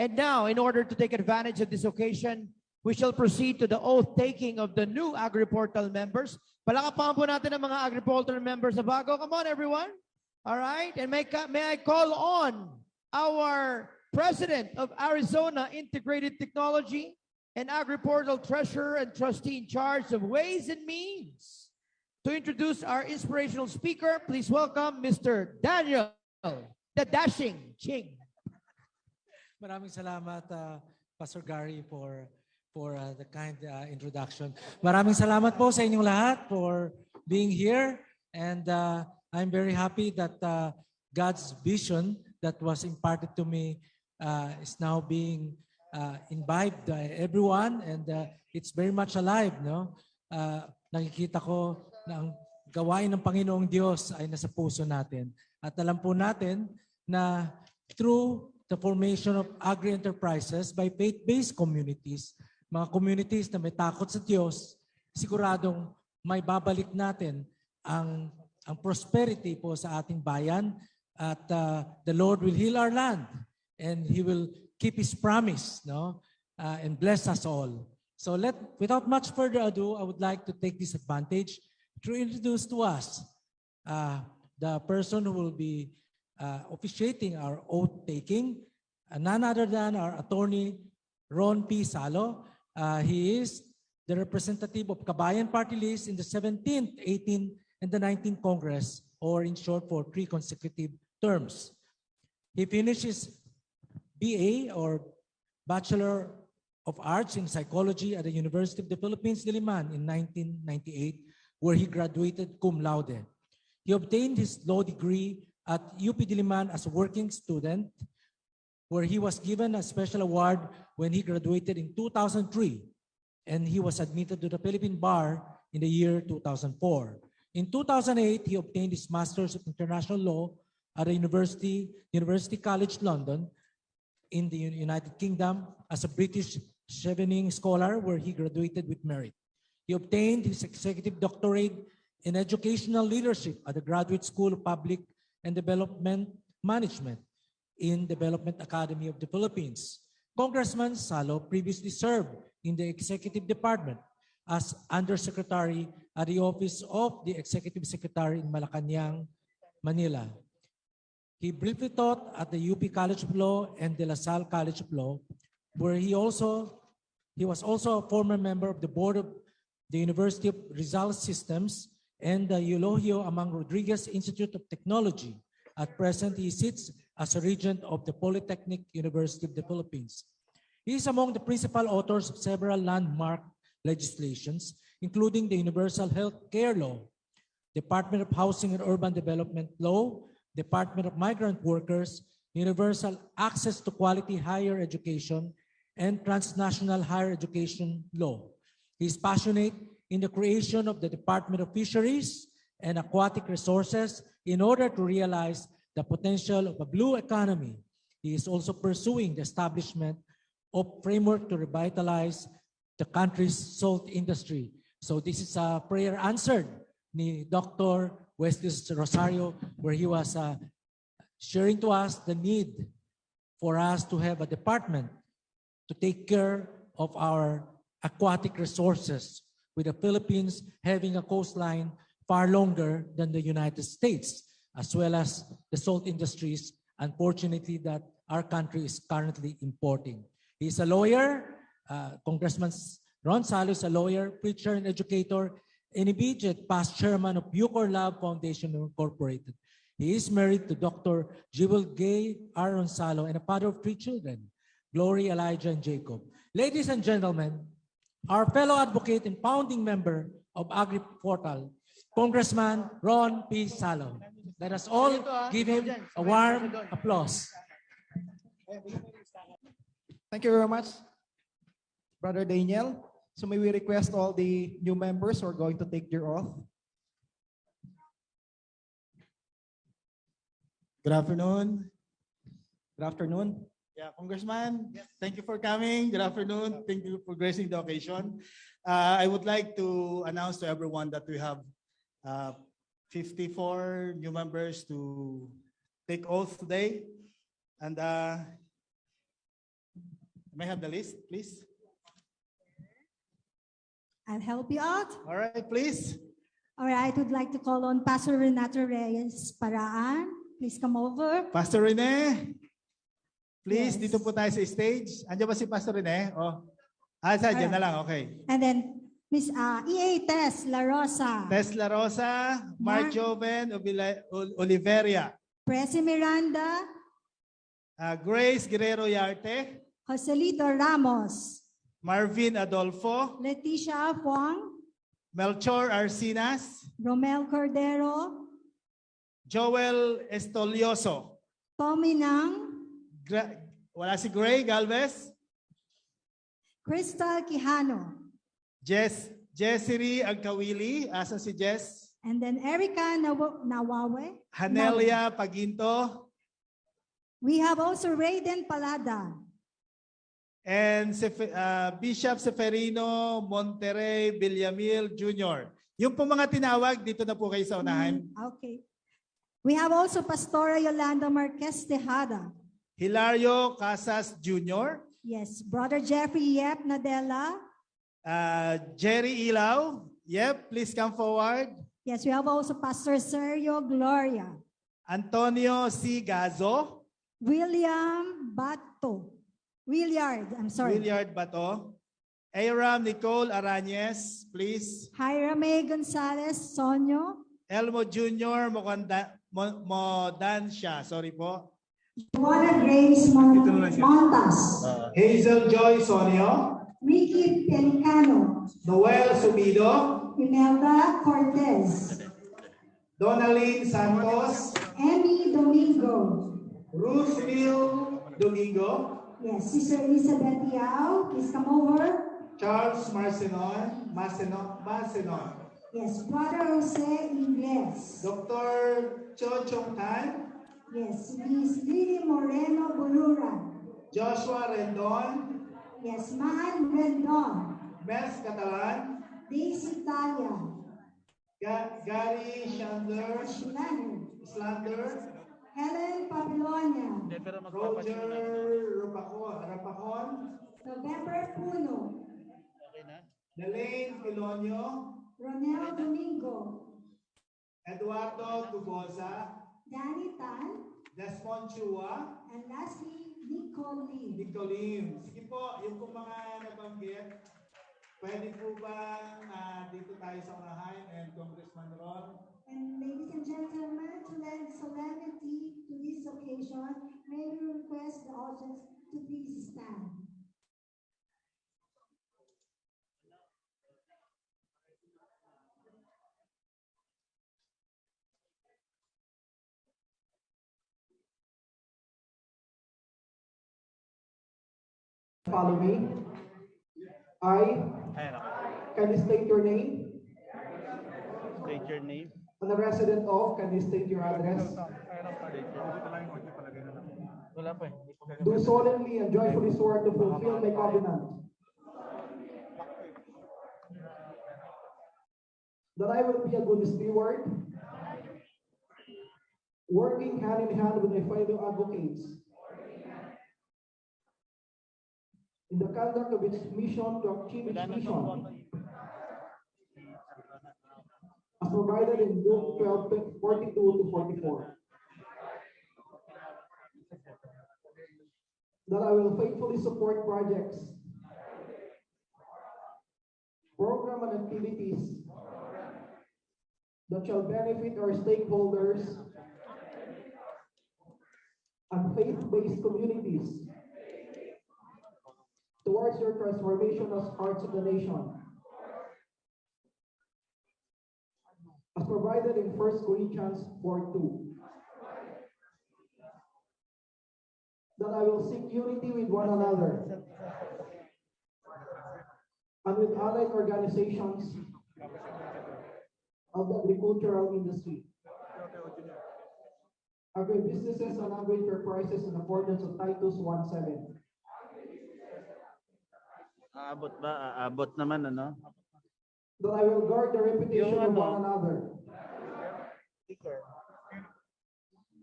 And now, in order to take advantage of this occasion, we shall proceed to the oath-taking of the new AgriPortal members. Palakapahan po natin ang mga AgriPortal members na bago. Come on, everyone. All right. And may I call on our President of Arizona Integrated Technology and AgriPortal Treasurer and Trustee in charge of Ways and Means to introduce our inspirational speaker. Please welcome Mr. Daniel, the Dashing Ching. Maraming salamat, Pastor Gary, for the kind introduction. Maraming salamat po sa inyong lahat for being here. And I'm very happy that God's vision that was imparted to me is now being imbibed by everyone. And it's very much alive. No? Nakikita ko na ang gawain ng Panginoong Diyos ay nasa puso natin. At alam po natin na through the formation of agri-enterprises by faith-based communities, mga communities na may takot sa Diyos, siguradong may babalik natin ang prosperity po sa ating bayan at the Lord will heal our land and He will keep His promise, no? And bless us all. So without much further ado, I would like to take this advantage to introduce to us the person who will be officiating our oath-taking, none other than our attorney, Ron P. Salo. He is the representative of Kabayan Party List in the 17th, 18th, and the 19th Congress, or in short, for 3 consecutive terms. He finished his BA, or Bachelor of Arts in Psychology at the University of the Philippines, Diliman, in 1998, where he graduated cum laude. He obtained his law degree at UP Diliman as a working student, where he was given a special award when he graduated in 2003, and he was admitted to the Philippine Bar in the year 2004. In 2008, he obtained his Master's of International Law at the University College London in the United Kingdom as a British Chevening Scholar, where he graduated with merit. He obtained his Executive Doctorate in Educational Leadership at the Graduate School of Public and Development Management in Development Academy of the Philippines. Congressman Salo previously served in the Executive Department as Undersecretary at the Office of the Executive Secretary in Malacanang, Manila. He briefly taught at the UP College of Law and De La Salle College of Law, where he was also a former member of the board of the University of Rizal Systems and the Eulogio Amang Rodriguez Institute of Technology. At present, he sits as a regent of the Polytechnic University of the Philippines. He is among the principal authors of several landmark legislations, including the Universal Health Care Law, Department of Housing and Urban Development Law, Department of Migrant Workers, Universal Access to Quality Higher Education, and Transnational Higher Education Law. He is passionate in the creation of the Department of Fisheries and Aquatic Resources in order to realize the potential of a blue economy. He is also pursuing the establishment of framework to revitalize the country's salt industry. So this is a prayer answered ni Dr. Wesley Rosario, where he was sharing to us the need for us to have a department to take care of our aquatic resources, with the Philippines having a coastline far longer than the United States, as well as the salt industries, unfortunately, that our country is currently importing. He's a lawyer. Congressman Ron Salo is a lawyer, preacher, and educator, and immediate past chairman of Bucor Lab Foundation Incorporated. He is married to Dr. Jewel Gay Aaron Salo and a father of 3 children, Glory, Elijah, and Jacob. Ladies and gentlemen, our fellow advocate and founding member of AgriPortal, Congressman Ron P. Salo. Let us all give him a warm applause. Thank you very much, Brother Daniel. So may we request all the new members who are going to take their oath. Good afternoon. Good afternoon. Yeah, Congressman, thank you for coming. Good afternoon. Thank you for gracing the occasion. I would like to announce to everyone that we have 54 new members to take oath today. And May I have the list, please? I'll help you out. All right, please. All right, would like to call on Pastor Renato Reyes Paraan. Please come over. Pastor Rene, please, Yes. dito po tayo sa stage. Andiyan ba si Pastor Rene? Oh. Dyan na lang, okay. And then Miss EA Tess La Rosa, Tesla Rosa, Mark Joven, Oliveria, Presi Miranda, Grace Guerrero Yarte, Joselito Ramos, Marvin Adolfo, Leticia Huang, Melchor Arcinas, Romel Cordero, Joel Estolioso, Tommy Nang, wala si Gray Galvez, Crystal Quijano, Jessiri Agkawili, asa si Jess, and then Erica Nawawe. Hanelia Paginto, We have also Raiden Palada. and Bishop Seferino Monterrey Villamil Jr. Yung po mga tinawag, dito na po kayo sa unahan. Okay. We have also Pastora Yolanda Marquez Tejada. Hilario Casas Jr., Yes, Brother Jeffrey Yep Nadella. Jerry Ilaw. Yep, please come forward. Yes, we have also Pastor Sergio Gloria. Antonio C. Gazo. William Bato. Williard Bato. Aram Nicole Arañez, please. Jairame Gonzalez Sonyo. Elmo Jr. Modancia, sorry po. Juana Grace Montas. Hazel Joy Sonio. Ricky Pelicano. Noel Subido. Imelda Cortez. Donaline Santos. Emmy Domingo. Roosevelt Domingo. Yes, Sister Elizabeth Yao. Please come over. Charles Macenon. Yes, Brother Jose Ingles. Dr. Cho Chong Tan. Yes, Miss Lily Moreno Buluran. Joshua Rendon. Yes, Maan Rendon. Mels Catalan. Daisy Talia. Gary Chandler. Slander. Helen Papilonia. Roger Rapacon. November Puno. Delaine Filonio. Ronel Domingo. Eduardo Tubosa. Danny Tan. Desmond Chua. And lastly, Nicole Lee. Nicolene. Sige po, yung pong mga nabanggit, pwede po bang dito tayo sa unahan and Congressman Ron? And ladies and gentlemen, to lend solemnity to this occasion, may we request the audience to please stand. Follow me. I, can you state your name? State your name. On the resident of, can you state your address? Wala pa eh. Do solemnly and joyfully swear to fulfill my covenant. That I will be a good steward, working hand in hand with my fellow advocates in the conduct of its mission to achieve its mission, as provided in Luke 12:42 to 44. That I will faithfully support projects, program and activities that shall benefit our stakeholders and faith-based communities towards your transformation as hearts of the nation, as provided in 1 Corinthians 4:2. That I will seek unity with one another and with allied organizations of the agricultural industry, agribusinesses and agri-enterprises in accordance with Titus 1:7. Aabot ba? Aabot naman ano? That I will guard the reputation of ano? one another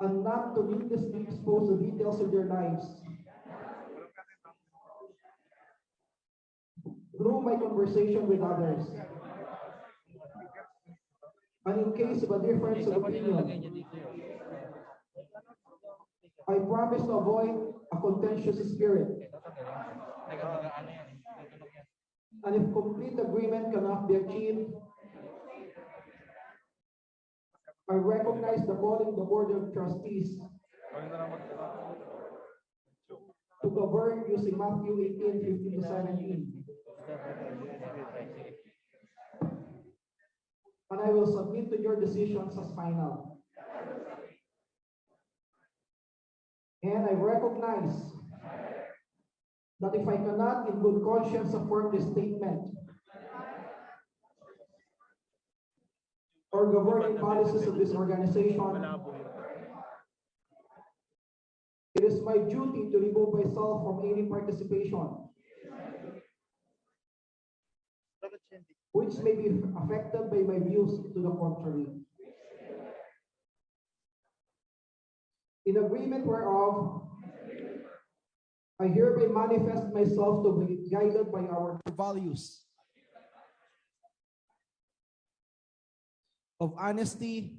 and not to needlessly expose the details of their lives improve my conversation with others. And in case of a difference of opinion, I promise to avoid a contentious spirit. And if complete agreement cannot be achieved, I recognize the calling the Board of Trustees to govern using Matthew 18:15-17. And I will submit to your decisions as final. And I recognize that if I cannot in good conscience affirm this statement or governing policies of this organization, it is my duty to remove myself from any participation which may be affected by my views to the contrary. In agreement whereof, I hereby manifest myself to be guided by our values of honesty,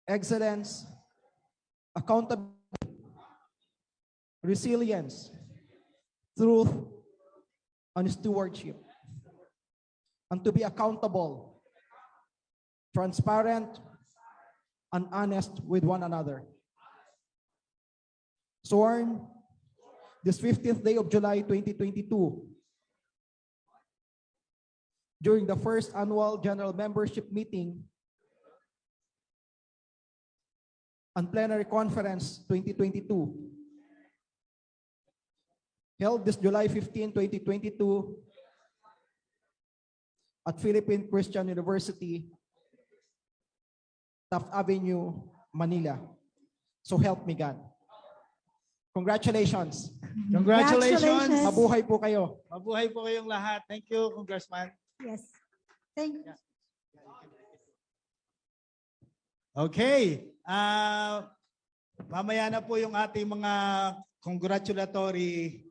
excellence, accountability, resilience, truth, and stewardship, and to be accountable, transparent, and honest with one another. Sworn this 15th day of July 2022 during the first annual general membership meeting and plenary conference 2022 held this July 15, 2022 at Philippine Christian University, Taft Avenue, Manila. So help me God. Congratulations. Congratulations. Mabuhay po kayo. Mabuhay po kayong lahat. Thank you, Congressman. Yes. Thank you. Okay. Mamaya na po yung ating mga congratulatory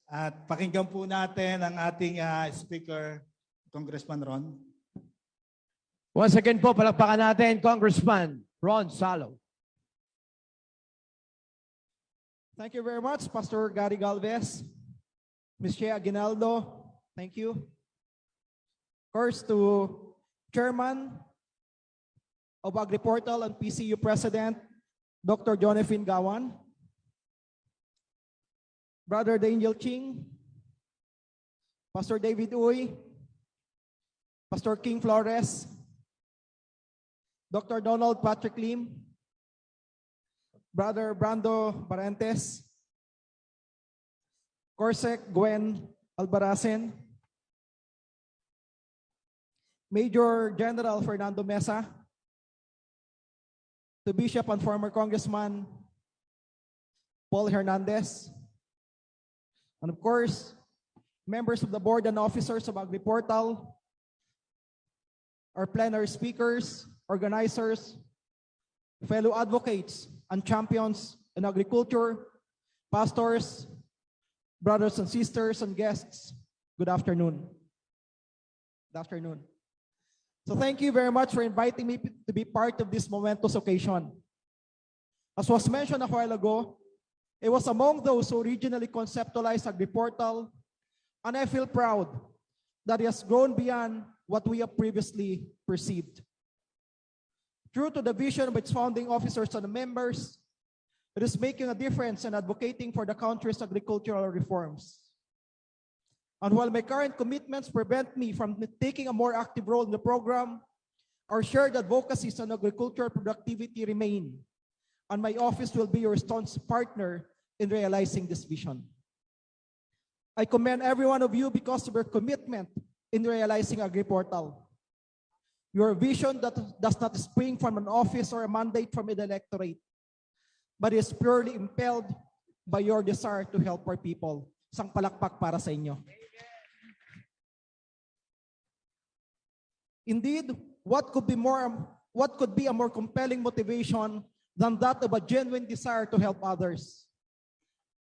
at pakinggan po natin ang ating speaker, Congressman Ron. Once again po, palakpakan natin, Congressman Ron Salo. Thank you very much, Pastor Gary Galvez, Ms. Shea Aguinaldo. Thank you. Of course, to Chairman of AgriPortal and PCU President, Dr. Jonaphine Gawan, Brother Daniel Ching, Pastor David Uy, Pastor King Flores, Dr. Donald Patrick Lim, Brother Brando Barentes, Corsec Gwen Albaracen, Major General Fernando Mesa, to Bishop and former Congressman Paul Hernandez, and of course, members of the board and officers of AgriPortal, our plenary speakers, organizers, fellow advocates and champions in agriculture, pastors, brothers and sisters, and guests. Good afternoon. Good afternoon. So thank you very much for inviting me to be part of this momentous occasion. As was mentioned a while ago, it was among those who originally conceptualized AgriPortal, and I feel proud that it has grown beyond what we have previously perceived. True to the vision of its founding officers and members, it is making a difference and advocating for the country's agricultural reforms. And while my current commitments prevent me from taking a more active role in the program, our shared advocacies on agricultural productivity remain, and my office will be your responsive partner in realizing this vision. I commend every one of you because of your commitment in realizing AgriPortal. Your vision that does not spring from an office or a mandate from an electorate, but is purely impelled by your desire to help our people. Isang palakpak para sa inyo. Indeed, what could be a more compelling motivation than that of a genuine desire to help others?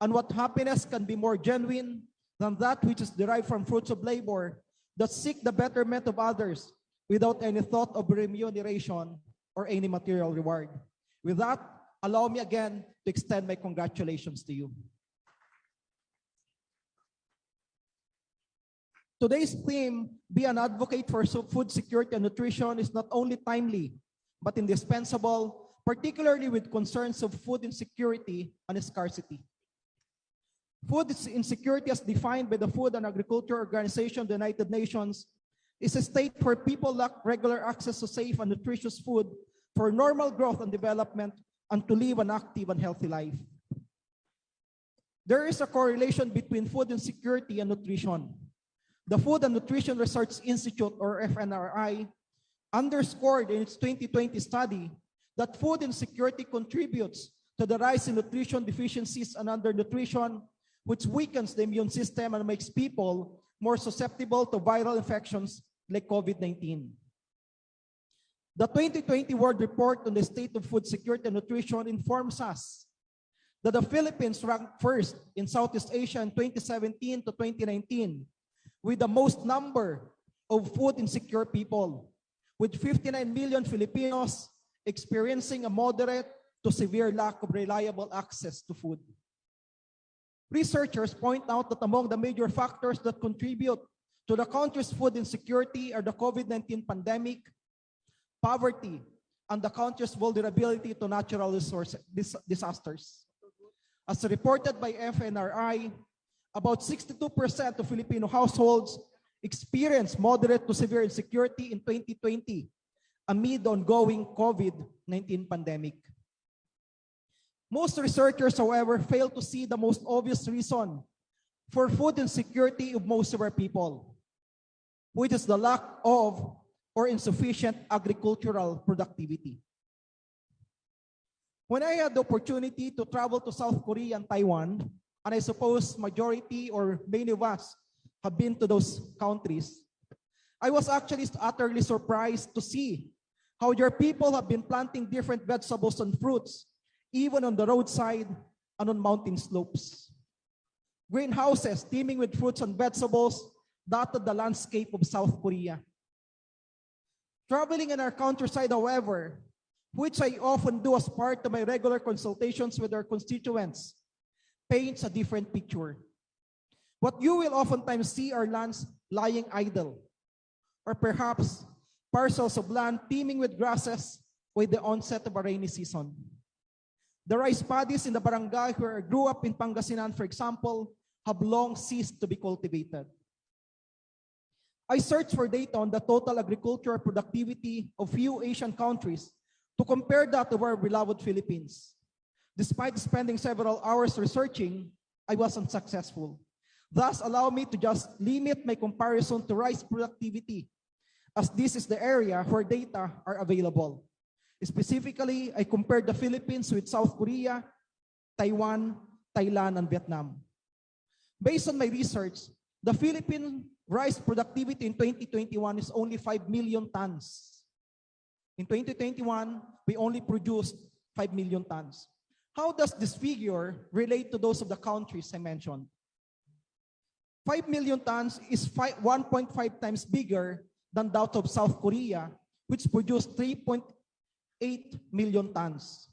And what happiness can be more genuine than that which is derived from fruits of labor that seek the betterment of others without any thought of remuneration or any material reward. With that, allow me again to extend my congratulations to you. Today's theme, Be an Advocate for Food Security and Nutrition, is not only timely, but indispensable, particularly with concerns of food insecurity and scarcity. Food insecurity, as defined by the Food and Agriculture Organization of the United Nations, is a state where people lack regular access to safe and nutritious food for normal growth and development and to live an active and healthy life. There is a correlation between food insecurity and nutrition. The Food and Nutrition Research Institute, or FNRI, underscored in its 2020 study that food insecurity contributes to the rise in nutrition deficiencies and undernutrition, which weakens the immune system and makes people more susceptible to viral infections like COVID-19. The 2020 World Report on the State of Food Security and Nutrition informs us that the Philippines ranked first in Southeast Asia in 2017 to 2019 with the most number of food insecure people, with 59 million Filipinos experiencing a moderate to severe lack of reliable access to food. Researchers point out that among the major factors that contribute to the country's food insecurity are the COVID-19 pandemic, poverty, and the country's vulnerability to natural disasters. As reported by FNRI, about 62% of Filipino households experienced moderate to severe insecurity in 2020 amid the ongoing COVID-19 pandemic. Most researchers, however, fail to see the most obvious reason for food insecurity of most of our people, which is the lack of or insufficient agricultural productivity. When I had the opportunity to travel to South Korea and Taiwan, and I suppose majority or many of us have been to those countries, I was actually utterly surprised to see how your people have been planting different vegetables and fruits, even on the roadside and on mountain slopes. Greenhouses teeming with fruits and vegetables dotted the landscape of South Korea. Traveling in our countryside, however, which I often do as part of my regular consultations with our constituents, paints a different picture. What you will oftentimes see are lands lying idle, or perhaps parcels of land teeming with grasses with the onset of a rainy season. The rice paddies in the barangay where I grew up in Pangasinan, for example, have long ceased to be cultivated. I searched for data on the total agricultural productivity of few Asian countries to compare that to our beloved Philippines. Despite spending several hours researching, I was unsuccessful. Thus, allow me to just limit my comparison to rice productivity, as this is the area where data are available. Specifically, I compared the Philippines with South Korea, Taiwan, Thailand, and Vietnam. Based on my research, the Philippine rice productivity in 2021 is only 5 million tons. In 2021, we only produced 5 million tons. How does this figure relate to those of the countries I mentioned? 5 million tons is 1.5 times bigger than that of South Korea, which produced 3.8 million tons.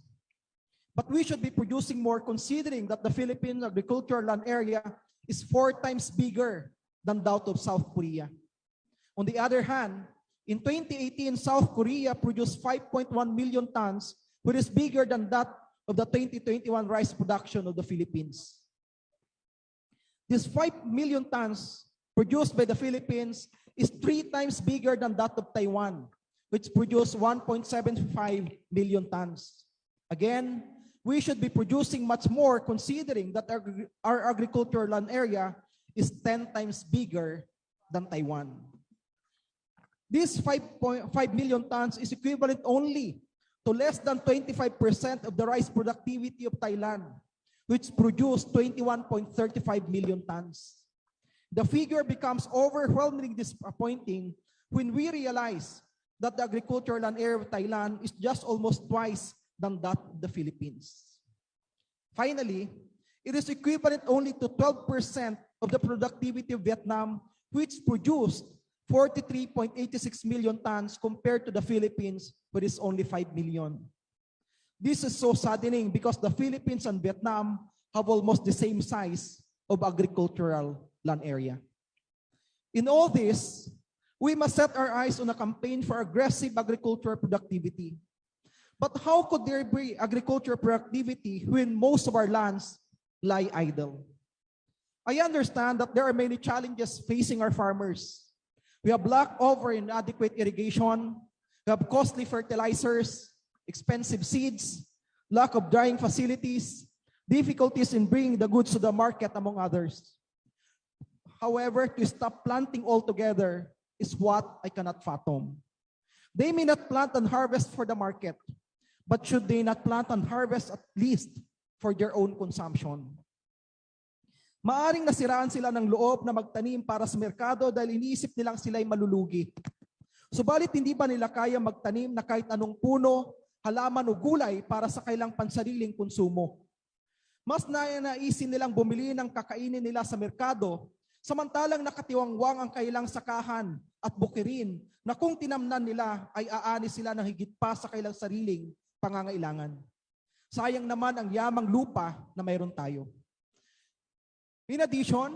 But we should be producing more considering that the Philippine agricultural land area is 4 times bigger than that of South Korea. On the other hand, in 2018, South Korea produced 5.1 million tons, which is bigger than that of the 2021 rice production of the Philippines. This 5 million tons produced by the Philippines is 3 times bigger than that of Taiwan, which produced 1.75 million tons. Again, we should be producing much more considering that our agricultural land area is 10 times bigger than Taiwan. This 5 million tons is equivalent only to less than 25% of the rice productivity of Thailand, which produced 21.35 million tons. The figure becomes overwhelmingly disappointing when we realize that the agricultural land area of Thailand is just almost twice than that of the Philippines. Finally, It is equivalent only to 12% of the productivity of Vietnam, which produced 43.86 million tons compared to the Philippines, which is only 5 million. This is so saddening because the Philippines and Vietnam have almost the same size of agricultural land area. In all this, we must set our eyes on a campaign for aggressive agricultural productivity. But how could there be agricultural productivity when most of our lands lie idle? I understand that there are many challenges facing our farmers. We have lack of or inadequate irrigation, we have costly fertilizers, expensive seeds, lack of drying facilities, difficulties in bringing the goods to the market, among others. However, to stop planting altogether is what I cannot fathom. They may not plant and harvest for the market, but should they not plant and harvest at least for their own consumption? Maaring nasiraan sila ng loob na magtanim para sa merkado dahil iniisip nilang sila'y malulugi. Subalit hindi ba nila kaya magtanim na kahit anong puno, halaman o gulay para sa kailang pansariling konsumo? Mas naisin nilang bumili ng kakainin nila sa merkado, samantalang nakatiwangwang ang kailang sakahan at bukirin na kung tinamnan nila ay aani sila ng higit pa sa kailang sariling pangangailangan. Sayang naman ang yamang lupa na mayroon tayo. In addition,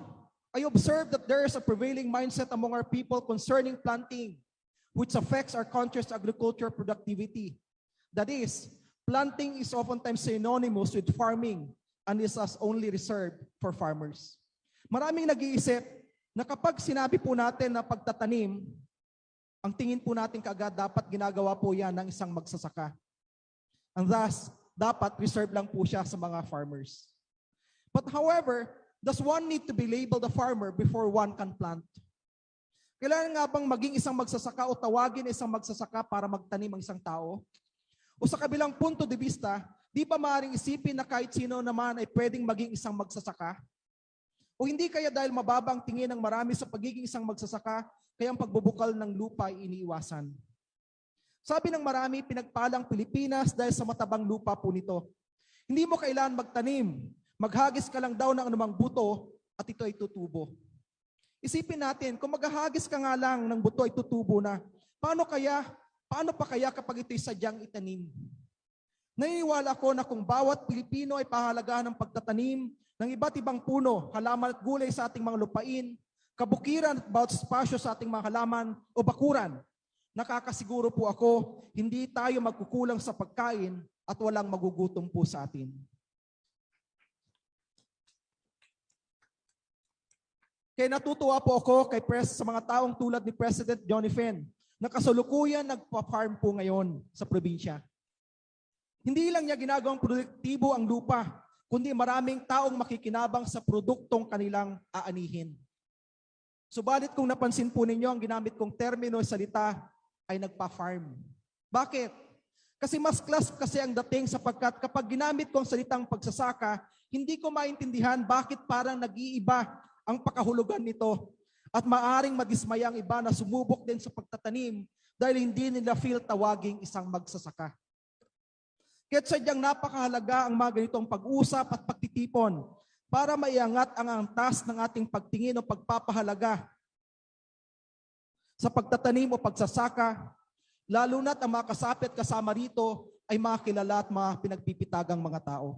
I observed that there is a prevailing mindset among our people concerning planting, which affects our country's agricultural productivity. That is, planting is oftentimes synonymous with farming and is as only reserved for farmers. Maraming nag-iisip na kapag sinabi po natin na pagtatanim, ang tingin po natin kaagad dapat ginagawa po yan ng isang magsasaka. And thus, dapat reserved lang po siya sa mga farmers. But however, does one need to be labeled a farmer before one can plant? Kailangan nga bang maging isang magsasaka o tawagin isang magsasaka para magtanim ang isang tao? O sa kabilang punto de vista, di ba maaaring isipin na kahit sino naman ay pwedeng maging isang magsasaka? O hindi kaya dahil mababa ang tingin ng marami sa pagiging isang magsasaka, kaya ang pagbubukal ng lupa ay iniiwasan? Sabi ng marami, pinagpalang Pilipinas dahil sa matabang lupa po nito. Hindi mo kailangan magtanim. Maghagis ka lang daw ng anumang buto at ito ay tutubo. Isipin natin, kung maghahagis ka nga lang ng buto ay tutubo na, paano pa kaya kapag ito'y sadyang itanim? Naniniwala ko na kung bawat Pilipino ay pahalagahan ng pagtatanim ng iba't ibang puno, halaman at gulay sa ating mga lupain, kabukiran at bawat spasyo sa ating mga halaman o bakuran, nakakasiguro po ako, hindi tayo magkukulang sa pagkain at walang magugutom po sa atin. Kaya natutuwa po ako sa mga taong tulad ni President Johnny Fen na kasalukuyan nagpa-farm po ngayon sa probinsya. Hindi lang niya ginagawang produktibo ang lupa, kundi maraming taong makikinabang sa produktong kanilang aanihin. Subalit kung napansin po ninyo, ang ginamit kong termino salita ay nagpa-farm. Bakit? Kasi mas class kasi ang dating sapagkat kapag ginamit ko ang salitang pagsasaka, hindi ko maintindihan bakit parang nag-iiba ang pakahulugan nito at maaring madismaya ang iba na sumubok din sa pagtatanim dahil hindi nila feel tawaging isang magsasaka. Kaya't sadyang napakahalaga ang mga ganitong pag-usap at pagtitipon para maiangat ang antas ng ating pagtingin o pagpapahalaga sa pagtatanim o pagsasaka, lalo na't ang mga kasapit kasama rito ay mga kilala at mga pinagpipitagang mga tao.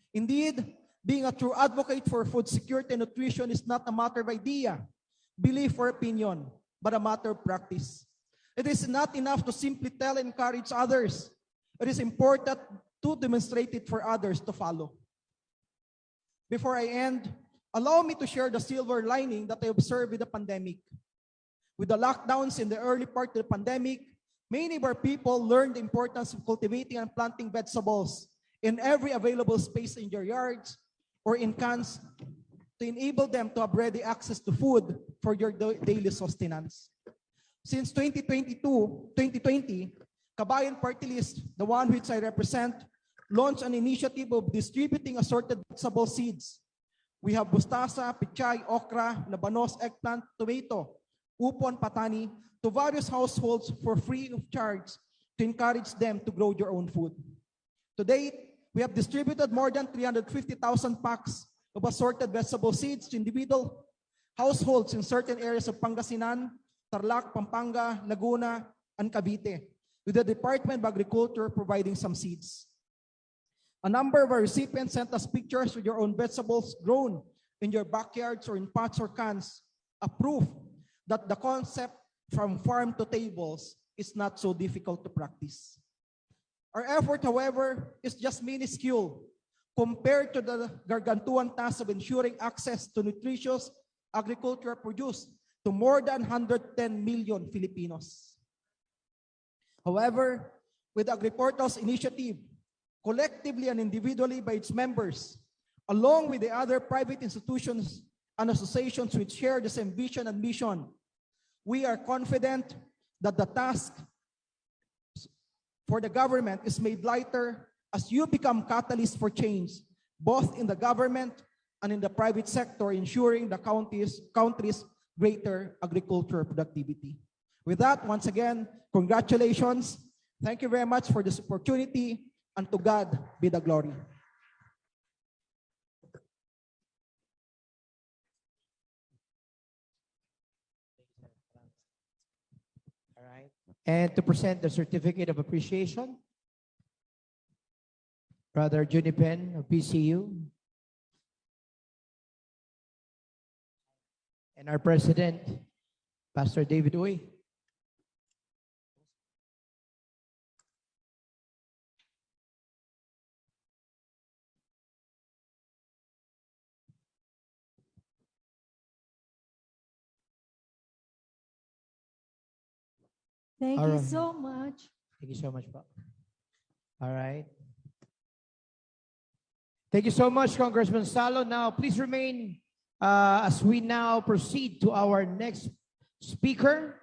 Indeed, being a true advocate for food security and nutrition is not a matter of idea, belief, or opinion, but a matter of practice. It is not enough to simply tell and encourage others. It is important to demonstrate it for others to follow. Before I end, allow me to share the silver lining that I observed with the pandemic. With the lockdowns in the early part of the pandemic, many of our people learned the importance of cultivating and planting vegetables in every available space in their yards or in cans to enable them to have ready access to food for their daily sustenance. Since 2020, Kabayan Party List, the one which I represent, launched an initiative of distributing assorted vegetable seeds. We have bustasa, pichay, okra, labanos, eggplant, tomato, upon, patani, to various households for free of charge to encourage them to grow their own food. To date, We have distributed more than 350,000 packs of assorted vegetable seeds to individual households in certain areas of Pangasinan, Tarlac, Pampanga, Laguna, and Cavite, with the Department of Agriculture providing some seeds. A number of our recipients sent us pictures with your own vegetables grown in your backyards or in pots or cans, a proof that the concept from farm to tables is not so difficult to practice. Our effort, however, is just minuscule compared to the gargantuan task of ensuring access to nutritious agricultural produce to more than 110 million Filipinos. However, with AgriPortal's initiative, collectively and individually by its members, along with the other private institutions and associations which share the same vision and mission, we are confident that the task for the government is made lighter as you become catalysts for change, both in the government and in the private sector, ensuring the country's greater agricultural productivity. With that, once again, congratulations. Thank you very much for this opportunity, and to God be the glory. All right. And to present the certificate of appreciation, Brother Junipen of PCU, and our President, Pastor David Uy. Thank All you right. so much. Thank you so much, po. All right. Thank you so much, Congressman Salo. Now, please remain as we now proceed to our next speaker.